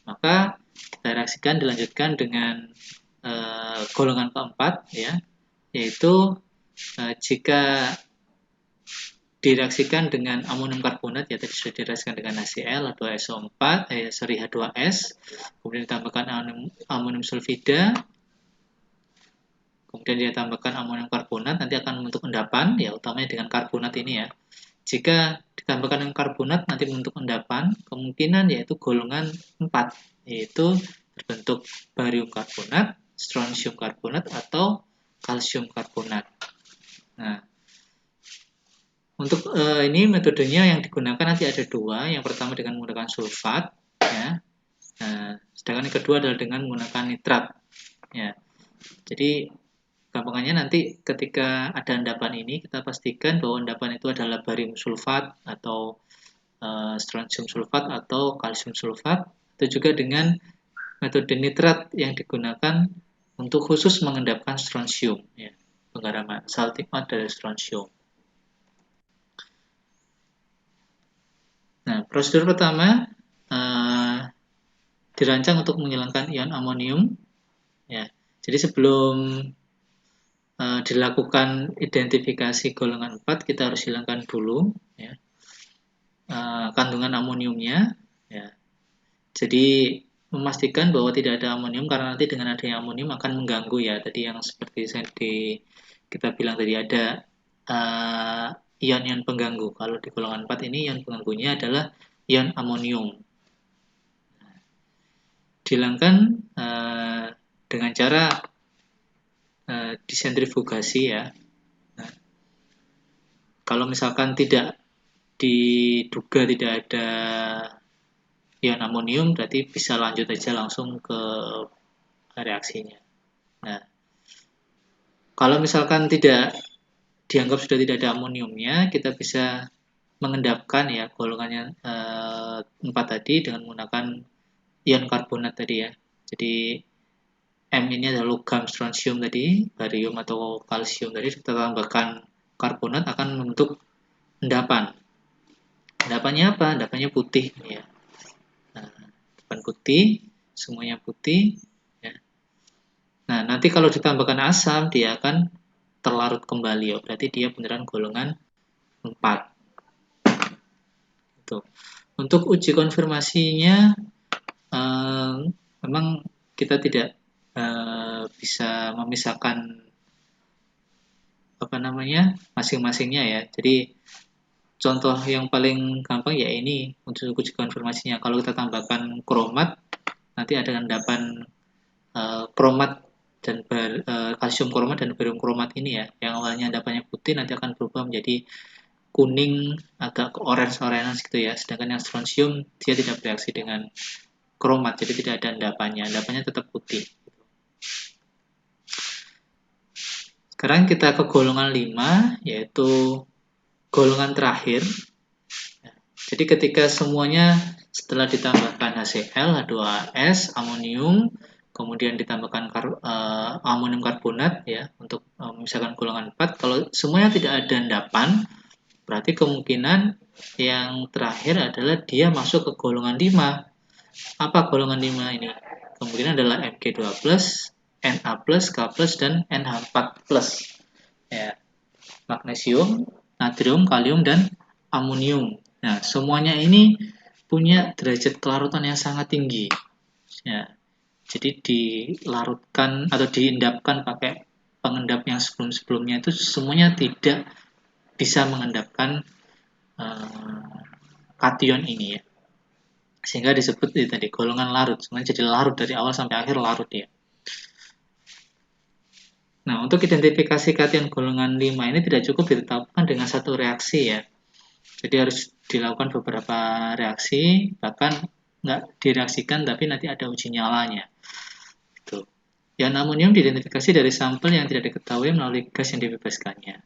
maka kita reaksikan dilanjutkan dengan golongan keempat, ya, yaitu jika direaksikan dengan amonium karbonat, ya tadi sudah direaksikan dengan HCl atau SO4, H2S, kemudian ditambahkan amonium sulfida, kemudian dia tambahkan amonium karbonat, nanti akan membentuk endapan, ya utamanya dengan karbonat ini ya. Jika ditambahkan dengan karbonat nanti membentuk endapan, kemungkinan yaitu golongan 4, yaitu berbentuk barium karbonat, strontium karbonat, atau kalsium karbonat. Nah, untuk ini metodenya yang digunakan nanti ada dua. Yang pertama dengan menggunakan sulfat, ya. Nah, sedangkan yang kedua adalah dengan menggunakan nitrat. Ya. Jadi gampangannya nanti ketika ada endapan ini kita pastikan bahwa endapan itu adalah barium sulfat atau strontium sulfat atau kalsium sulfat. Itu juga dengan metode nitrat yang digunakan untuk khusus mengendapkan strontium, ya. Penggaraman saltimate dari strontium. Nah, prosedur pertama dirancang untuk menghilangkan ion amonium. Ya, jadi sebelum dilakukan identifikasi golongan 4, kita harus hilangkan dulu ya, kandungan amoniumnya. Ya. Jadi memastikan bahwa tidak ada amonium karena nanti dengan adanya amonium akan mengganggu ya. Tadi yang seperti kita bilang tadi ada ion-ion pengganggu. Kalau di golongan 4 ini ion pengganggunya adalah ion amonium. Dihilangkan dengan cara disentrifugasi ya. Nah, kalau misalkan tidak diduga tidak ada ion amonium, berarti bisa lanjut aja langsung ke reaksinya. Nah, kalau misalkan tidak dianggap sudah tidak ada amoniumnya, kita bisa mengendapkan ya golongannya 4 tadi dengan menggunakan ion karbonat tadi ya. Jadi M ini adalah logam strontium tadi, barium atau kalsium tadi, kita tambahkan karbonat akan membentuk endapan. Endapannya apa? Endapannya putih ya. Nah, endapan putih, semuanya putih ya. Nah, nanti kalau ditambahkan asam dia akan terlarut kembali ya. Berarti dia beneran golongan 4. Gitu. Untuk uji konfirmasinya memang kita tidak bisa memisahkan masing-masingnya ya. Jadi contoh yang paling gampang ya ini untuk uji konfirmasinya. Kalau kita tambahkan kromat, nanti ada endapan kromat dan kalsium kromat dan barium kromat ini ya. Yang awalnya endapannya putih nanti akan berubah menjadi kuning agak ke orange gitu ya. Sedangkan yang strontium dia tidak bereaksi dengan kromat, jadi tidak ada endapannya. Endapannya tetap putih. Sekarang kita ke golongan 5, yaitu golongan terakhir. Jadi ketika semuanya setelah ditambahkan HCl, H2S, amonium, kemudian ditambahkan amonium karbonat ya untuk misalkan golongan 4, kalau semuanya tidak ada endapan, berarti kemungkinan yang terakhir adalah dia masuk ke golongan 5. Apa golongan 5 ini? Kemungkinan adalah Mg2+, Na+, K+, dan NH4+. Ya. Magnesium, natrium, kalium, dan amonium. Nah, semuanya ini punya derajat kelarutan yang sangat tinggi. Ya. Jadi dilarutkan atau diendapkan pakai pengendap yang sebelum-sebelumnya itu semuanya tidak bisa mengendapkan kation ini ya. Sehingga disebut tadi golongan larut. Sebenarnya jadi larut dari awal sampai akhir larut ya. Nah, untuk identifikasi kation golongan 5 ini tidak cukup ditetapkan dengan satu reaksi ya. Jadi harus dilakukan beberapa reaksi, bahkan nggak direaksikan tapi nanti ada uji nyalanya. Gitu. Ion amonium diidentifikasi dari sampel yang tidak diketahui melalui gas yang dibebaskannya.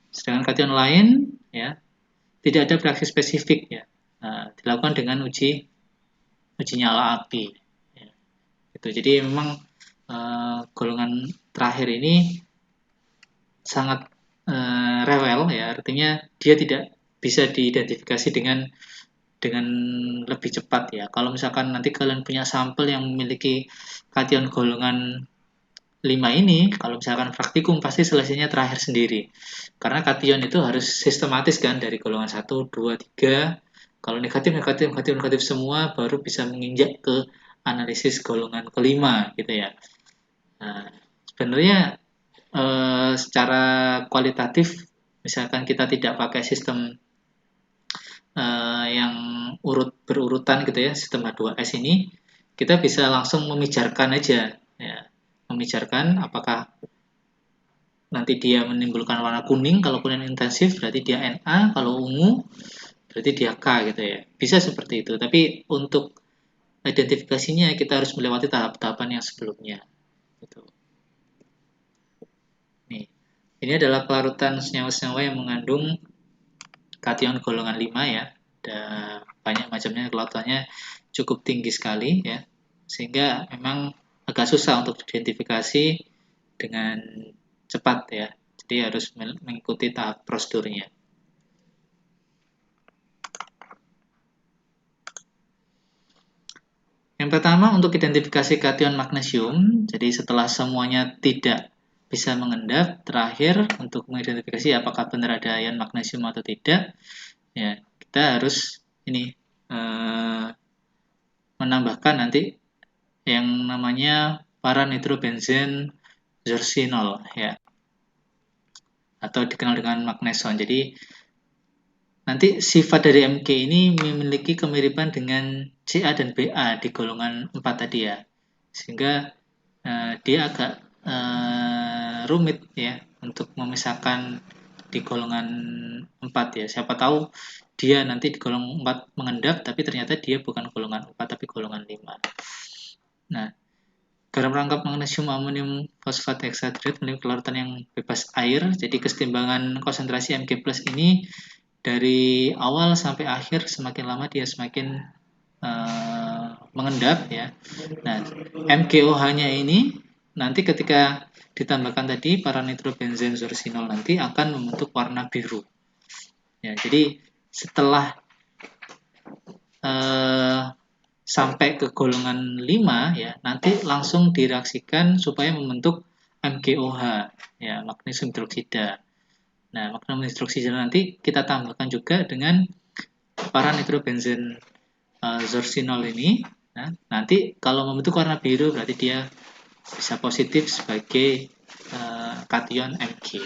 Sedangkan kation lain ya tidak ada reaksi spesifik ya. Nah, dilakukan dengan uji nyala api. Ya. Gitu. Jadi memang golongan terakhir ini sangat rewel ya, artinya dia tidak bisa diidentifikasi dengan lebih cepat ya. Kalau misalkan nanti kalian punya sampel yang memiliki kation golongan 5 ini, kalau misalkan praktikum pasti selesainya terakhir sendiri. Karena kation itu harus sistematis kan dari golongan 1, 2, 3. Kalau negatif, negatif, negatif, negatif semua baru bisa menginjak ke analisis golongan kelima gitu ya. Nah, sebenarnya secara kualitatif misalkan kita tidak pakai sistem yang berurutan gitu ya, sistem H2S ini, kita bisa langsung memijarkan aja ya. Memijarkan apakah nanti dia menimbulkan warna kuning, kalau kuning intensif berarti dia Na, kalau ungu berarti dia K gitu ya. Bisa seperti itu, tapi untuk identifikasinya kita harus melewati tahap-tahapan yang sebelumnya gitu. Nih, ini adalah pelarutan senyawa-senyawa yang mengandung kation golongan 5 ya. Ada banyak macamnya, kelarutannya cukup tinggi sekali ya. Sehingga memang agak susah untuk diidentifikasi dengan cepat ya. Jadi harus mengikuti tahap prosedurnya. Yang pertama untuk identifikasi kation magnesium. Jadi setelah semuanya tidak bisa mengendap, terakhir untuk mengidentifikasi apakah benar ada ion magnesium atau tidak, ya kita harus ini menambahkan nanti yang namanya para-nitrobenzen zorcinol ya, atau dikenal dengan magneson. Jadi nanti sifat dari Mg ini memiliki kemiripan dengan Ca dan Ba di golongan 4 tadi ya. Sehingga dia agak rumit ya untuk memisahkan di golongan 4 ya. Siapa tahu dia nanti di golongan 4 mengendap tapi ternyata dia bukan golongan 4 tapi golongan 5. Nah, garam rangkap magnesium amonium fosfat hexahidrat memiliki kelarutan yang bebas air. Jadi kesetimbangan konsentrasi Mg plus ini dari awal sampai akhir semakin lama dia semakin mengendap ya. Nah, MgOH-nya ini nanti ketika ditambahkan tadi para nitrobenzen zorcinol nanti akan membentuk warna biru. Ya, jadi setelah sampai ke golongan 5 ya, nanti langsung direaksikan supaya membentuk MgOH ya, magnesium hidroksida. Nah, magnesium hidroksida nanti kita tambahkan juga dengan para nitrobenzen zorcinol ini. Nah, nanti kalau membentuk warna biru berarti dia bisa positif sebagai kation Mg.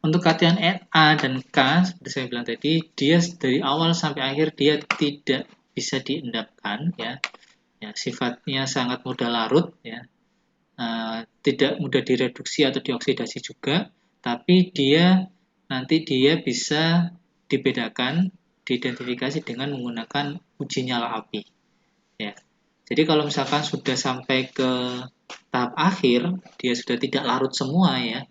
Untuk kation A dan K, seperti saya bilang tadi, dia dari awal sampai akhir dia tidak bisa diendapkan, ya. Ya, sifatnya sangat mudah larut, ya. Tidak mudah direduksi atau dioksidasi juga, tapi nanti dia bisa dibedakan, diidentifikasi dengan menggunakan uji nyala api. Ya. Jadi kalau misalkan sudah sampai ke tahap akhir, dia sudah tidak larut semua ya.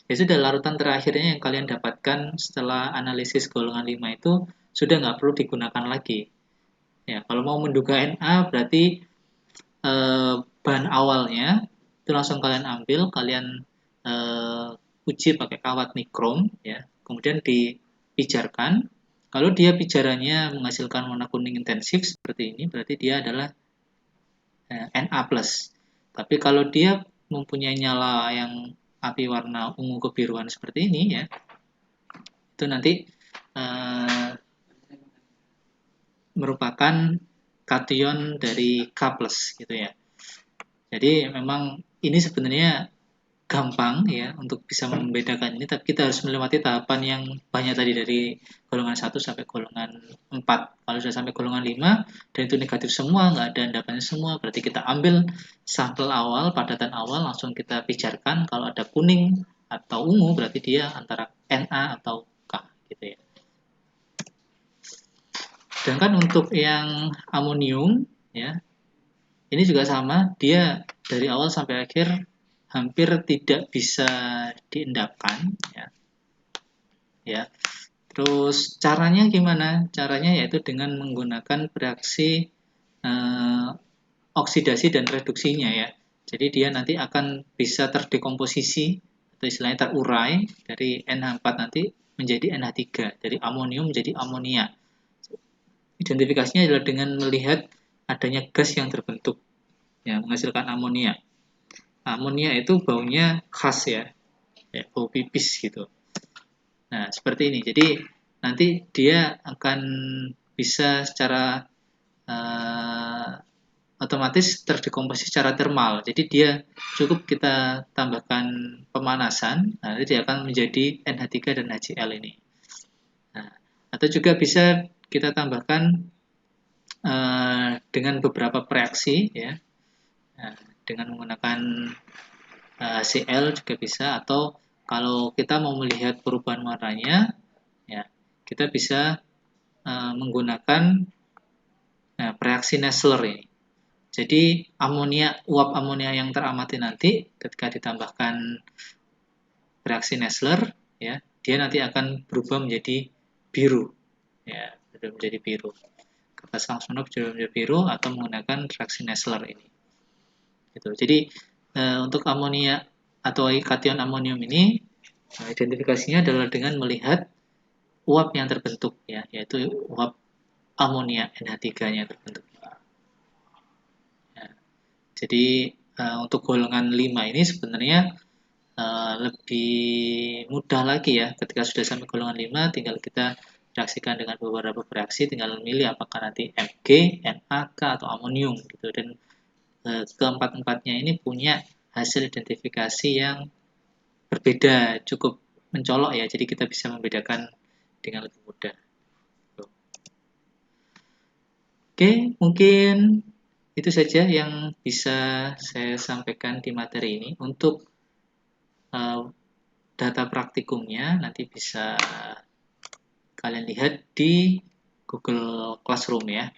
Ya sudah, larutan terakhirnya yang kalian dapatkan setelah analisis golongan 5 itu sudah nggak perlu digunakan lagi. Ya, kalau mau menduga Na berarti bahan awalnya itu langsung kalian ambil, kalian uji pakai kawat nikrom ya, kemudian dipijarkan. Kalau dia pijarannya menghasilkan warna kuning intensif seperti ini, berarti dia adalah Na+. Tapi kalau dia mempunyai nyala yang api warna ungu kebiruan seperti ini ya, itu nanti merupakan kation dari K+ gitu ya. Jadi memang ini sebenarnya gampang ya untuk bisa membedakan ini, tapi kita harus melewati tahapan yang banyak tadi dari golongan 1 sampai golongan 4. Kalau sudah sampai golongan 5 dan itu negatif semua, nggak ada endapannya semua, berarti kita ambil sampel awal, padatan awal, langsung kita pijarkan. Kalau ada kuning atau ungu berarti dia antara Na atau K gitu ya. Sedangkan untuk yang amonium ya, ini juga sama, dia dari awal sampai akhir hampir tidak bisa diendapkan ya. Ya. Terus caranya gimana? Caranya yaitu dengan menggunakan reaksi oksidasi dan reduksinya ya. Jadi dia nanti akan bisa terdekomposisi atau istilahnya terurai dari NH4 nanti menjadi NH3, dari amonium menjadi amonia. Identifikasinya adalah dengan melihat adanya gas yang terbentuk yang menghasilkan amonia. Amonia itu baunya khas ya, bau pipis gitu. Nah, seperti ini. Jadi nanti dia akan bisa secara otomatis terdekomposisi secara termal. Jadi dia cukup kita tambahkan pemanasan, nanti dia akan menjadi NH3 dan HCl ini. Nah, atau juga bisa kita tambahkan dengan beberapa reaksi ya. Nah, dengan menggunakan HCl juga bisa, atau kalau kita mau melihat perubahan warnanya ya, kita bisa menggunakan reaksi Nessler ini. Jadi uap amonia yang teramati nanti ketika ditambahkan reaksi Nessler, ya, dia nanti akan berubah menjadi biru, ya, berubah menjadi biru. Kertas langsung berubah menjadi biru atau menggunakan reaksi Nessler ini. Gitu. Jadi untuk amonia atau kation amonium ini identifikasinya adalah dengan melihat uap yang terbentuk, ya, yaitu uap amonia NH3-nya terbentuk. Jadi untuk golongan 5 ini sebenarnya lebih mudah lagi ya. Ketika sudah sampai golongan 5, tinggal kita reaksikan dengan beberapa reaksi, tinggal memilih apakah nanti Mg, NaK, atau amonium gitu. Dan keempat-empatnya ini punya hasil identifikasi yang berbeda, cukup mencolok ya. Jadi kita bisa membedakan dengan lebih mudah. Oke, mungkin itu saja yang bisa saya sampaikan di materi ini. Untuk data praktikumnya nanti bisa kalian lihat di Google Classroom ya.